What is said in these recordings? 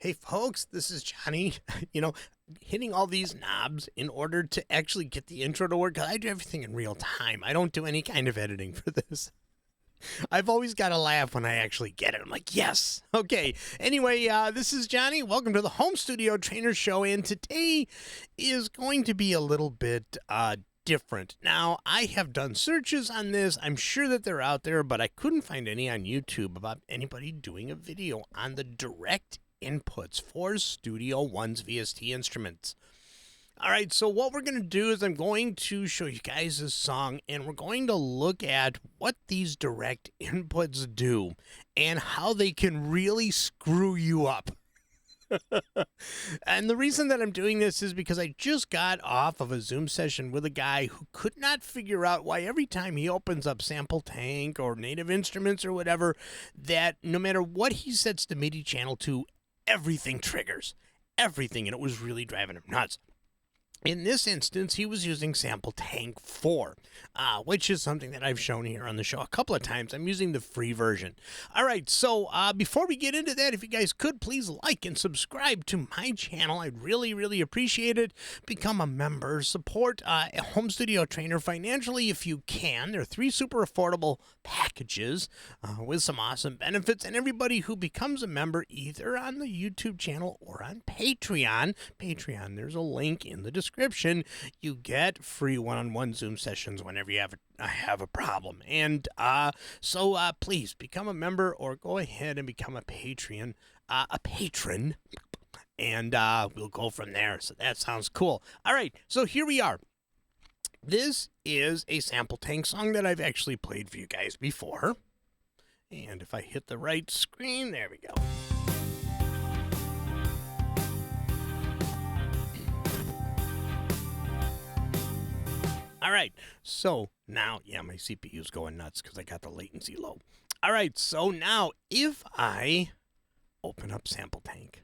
Hey folks, this is Johnny. You know, hitting all these knobs in order to actually get the intro to work. 'Cause I do everything in real time. I don't do any kind of editing for this. I've always got to laugh when I actually get it. I'm like, yes. Okay. Anyway, this is Johnny. Welcome to the Home Studio Trainer Show. And today is going to be a little bit different. Now, I have done searches on this. I'm sure that they're out there, but I couldn't find any on YouTube about anybody doing a video on the direct inputs for Studio One's VST instruments. All right, so what we're going to do is I'm going to show you guys this song, and we're going to look at what these direct inputs do and how they can really screw you up. And the reason that I'm doing this is because I just got off of a Zoom session with a guy who could not figure out why every time he opens up Sample Tank or Native Instruments or whatever, that no matter what he sets the MIDI channel to, everything triggers. Everything, and it was really driving him nuts. In this instance, he was using Sample Tank 4, which is something that I've shown here on the show a couple of times. I'm using the free version. All right, so before we get into that, if you guys could please like and subscribe to my channel, I'd really, really appreciate it. Become a member. Support a Home Studio Trainer financially if you can. There are 3 super affordable packages with some awesome benefits. And everybody who becomes a member either on the YouTube channel or on Patreon, there's a link in the description. You get free one-on-one Zoom sessions whenever you have a problem. And so please become a member or go ahead and become a patron, and we'll go from there. So that sounds cool. All right, so here we are. This is a Sample Tank song that I've actually played for you guys before. And if I hit the right screen, there we go. All right, so now, my CPU's going nuts because I got the latency low. All right, so now if I open up Sample Tank.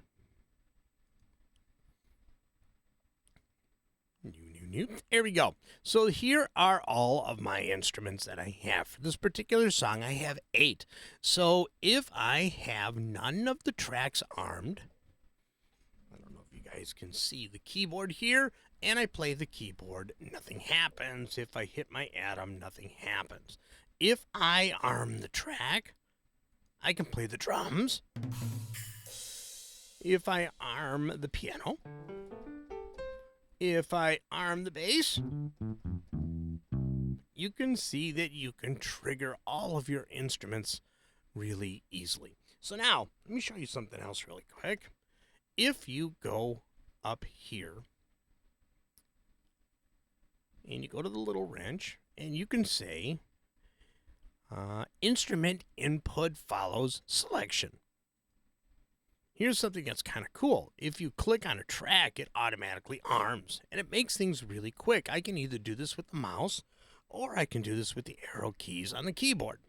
There we go. So here are all of my instruments that I have. For this particular song, I have 8. So if I have none of the tracks armed, I don't know if you guys can see the keyboard here, and I play the keyboard, nothing happens. If I hit my atom, nothing happens. If I arm the track, I can play the drums. If I arm the piano, if I arm the bass, you can see that you can trigger all of your instruments really easily. So now, let me show you something else really quick. If you go up here, and you go to the little wrench, and you can say, instrument input follows selection. Here's something that's kind of cool. If you click on a track, it automatically arms, and it makes things really quick. I can either do this with the mouse, or I can do this with the arrow keys on the keyboard.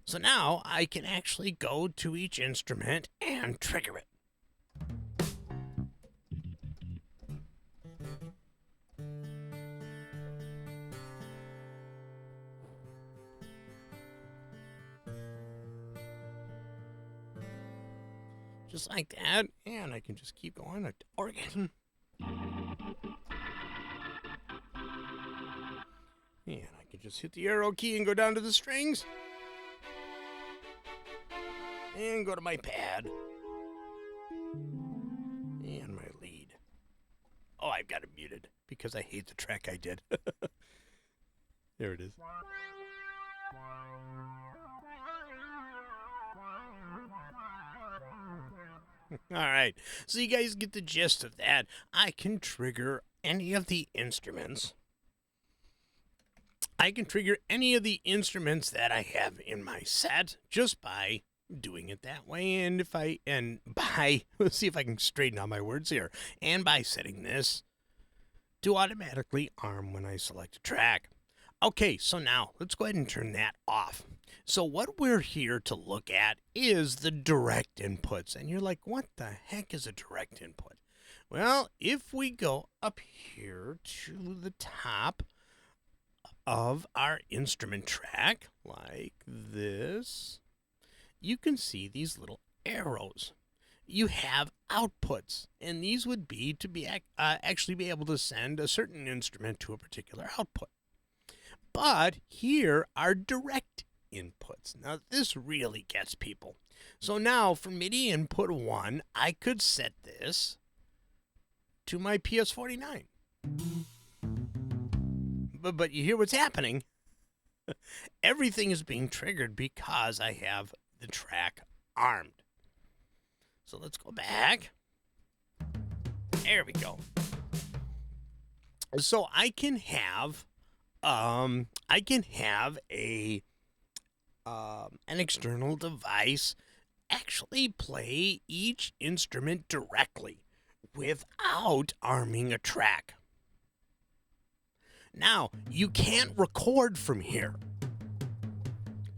So now I can actually go to each instrument and trigger it. Just like that, and I can just keep going. Organ. And I can just hit the arrow key and go down to the strings. And go to my pad. And my lead. Oh, I've got it muted because I hate the track I did. There it is. All right, so you guys get the gist of that. I can trigger any of the instruments. I can trigger any of the instruments that I have in my set just by doing it that way. And let's see if I can straighten out my words here. And by setting this to automatically arm when I select a track. Okay, so now let's go ahead and turn that off. So what we're here to look at is the direct inputs. And you're like, what the heck is a direct input? Well, if we go up here to the top of our instrument track, like this, you can see these little arrows. you have outputs, and these would be to be actually be able to send a certain instrument to a particular output. But here are direct inputs. Now, this really gets people. So now for MIDI input 1, I could set this to my PS49. But you hear what's happening? Everything is being triggered because I have the track armed. So let's go back. There we go. So I can have an external device actually play each instrument directly without arming a track. Now, you can't record from here.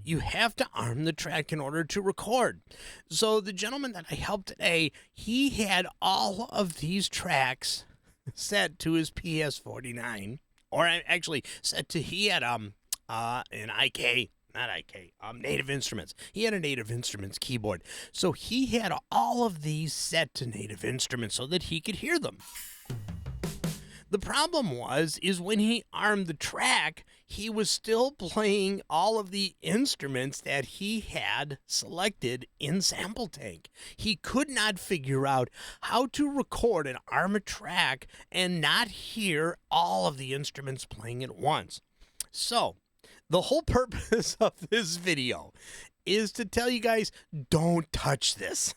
You have to arm the track in order to record. So the gentleman that I helped today, he had all of these tracks set to his PS49, or actually set to, he had an IK, not IK, Native Instruments. He had a Native Instruments keyboard. So he had all of these set to Native Instruments so that he could hear them. The problem is when he armed the track, he was still playing all of the instruments that he had selected in Sample Tank. He could not figure out how to record and arm a track and not hear all of the instruments playing at once. So, the whole purpose of this video is to tell you guys, don't touch this.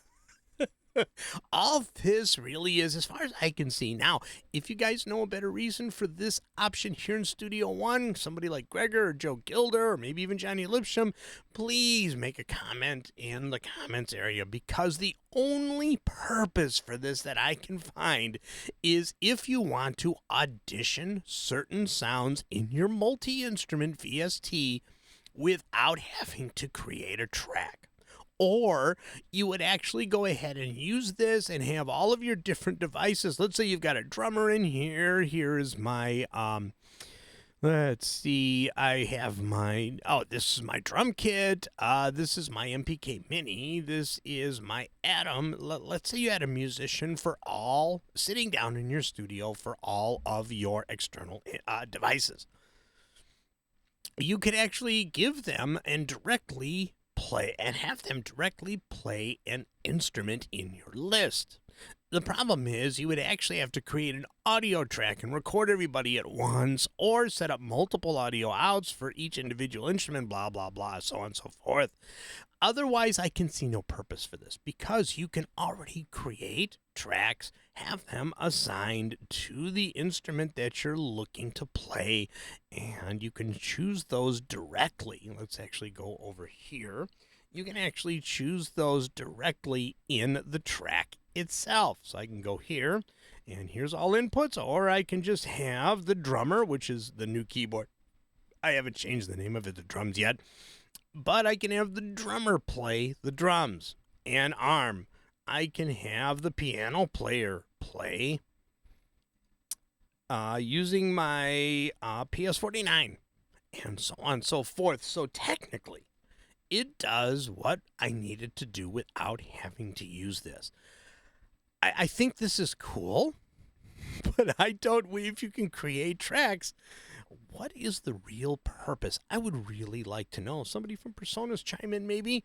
All this really is, as far as I can see. Now, if you guys know a better reason for this option here in Studio One, somebody like Gregor or Joe Gilder or maybe even Johnny Lipsham, please make a comment in the comments area, because the only purpose for this that I can find is if you want to audition certain sounds in your multi-instrument VST without having to create a track. Or you would actually go ahead and use this and have all of your different devices. Let's say you've got a drummer in here. Here is my, let's see, I have my, this is my drum kit. This is my MPK Mini. This is my Atom. Let's say you had a musician for all, sitting down in your studio for all of your external devices. You could actually give them and directly play and have them directly play an instrument in your list. The problem is you would actually have to create an audio track and record everybody at once, or set up multiple audio outs for each individual instrument, blah, blah, blah, so on and so forth. Otherwise, I can see no purpose for this, because you can already create tracks, have them assigned to the instrument that you're looking to play, and you can choose those directly. Let's actually go over here. You can actually choose those directly in the track itself. So I can go here, and here's all inputs, or I can just have the drummer, which is the new keyboard. I haven't changed the name of it to drums yet, but I can have the drummer play the drums and arm. I can have the piano player play using my PS49, and so on and so forth. So technically, it does what I needed to do without having to use this. I think this is cool, but I don't. If you can create tracks, what is the real purpose? I would really like to know. Somebody from Personas chime in, maybe.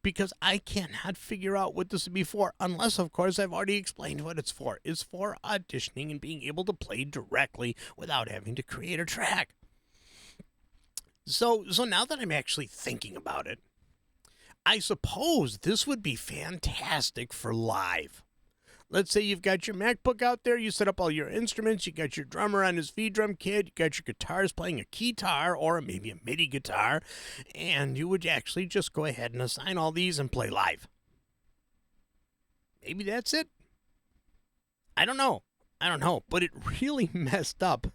Because I cannot figure out what this would be for, unless, of course, I've already explained what it's for. It's for auditioning and being able to play directly without having to create a track. So now that I'm actually thinking about it, I suppose this would be fantastic for live. Let's say you've got your MacBook out there, you set up all your instruments, you got your drummer on his V-drum kit, you got your guitars playing a keytar or maybe a MIDI guitar, and you would actually just go ahead and assign all these and play live. Maybe that's it. I don't know, but it really messed up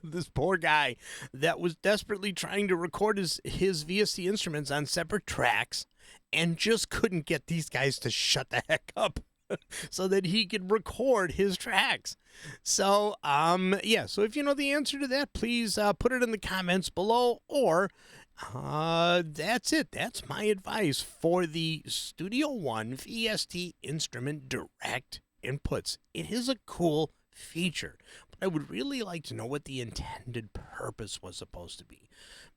this poor guy that was desperately trying to record his VST instruments on separate tracks and just couldn't get these guys to shut the heck up so that he could record his tracks. So, yeah, so if you know the answer to that, please put it in the comments below, or That's it. That's my advice for the Studio One VST Instrument Direct Inputs. It is a cool feature, but I would really like to know what the intended purpose was supposed to be.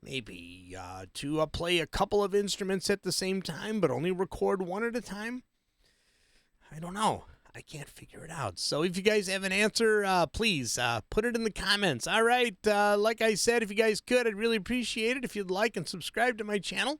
Maybe to play a couple of instruments at the same time, but only record one at a time? I don't know. I can't figure it out. So if you guys have an answer, please put it in the comments. All right. Like I said, if you guys could, I'd really appreciate it if you'd like and subscribe to my channel.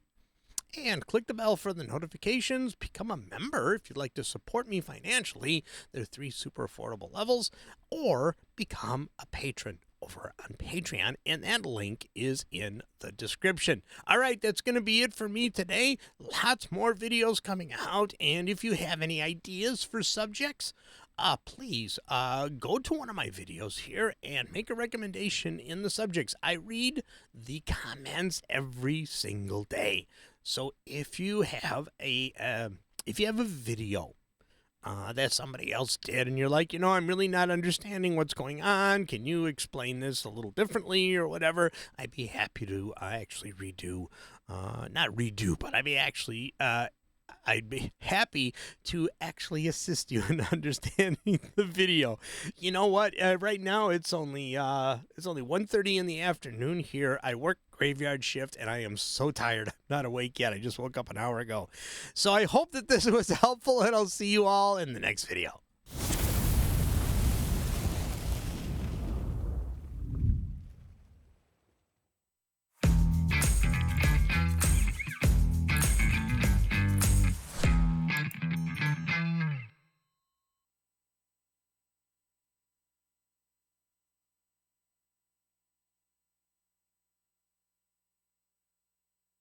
And click the bell for the notifications. Become a member if you'd like to support me financially. There are 3 super affordable levels. Or become a patron over on Patreon, and that link is in the description. All right, that's going to be it for me today. Lots more videos coming out, and if you have any ideas for subjects, please go to one of my videos here and make a recommendation in the subjects. I read the comments every single day. So if you have a video that somebody else did, and you're like, I'm really not understanding what's going on, can you explain this a little differently or whatever, I'd be happy to actually redo, not redo, but I'd be happy to actually assist you in understanding the video. You know what? Right now it's only 1:30 in the afternoon here. I work graveyard shift and I am so tired. I'm not awake yet. I just woke up an hour ago. So I hope that this was helpful, and I'll see you all in the next video.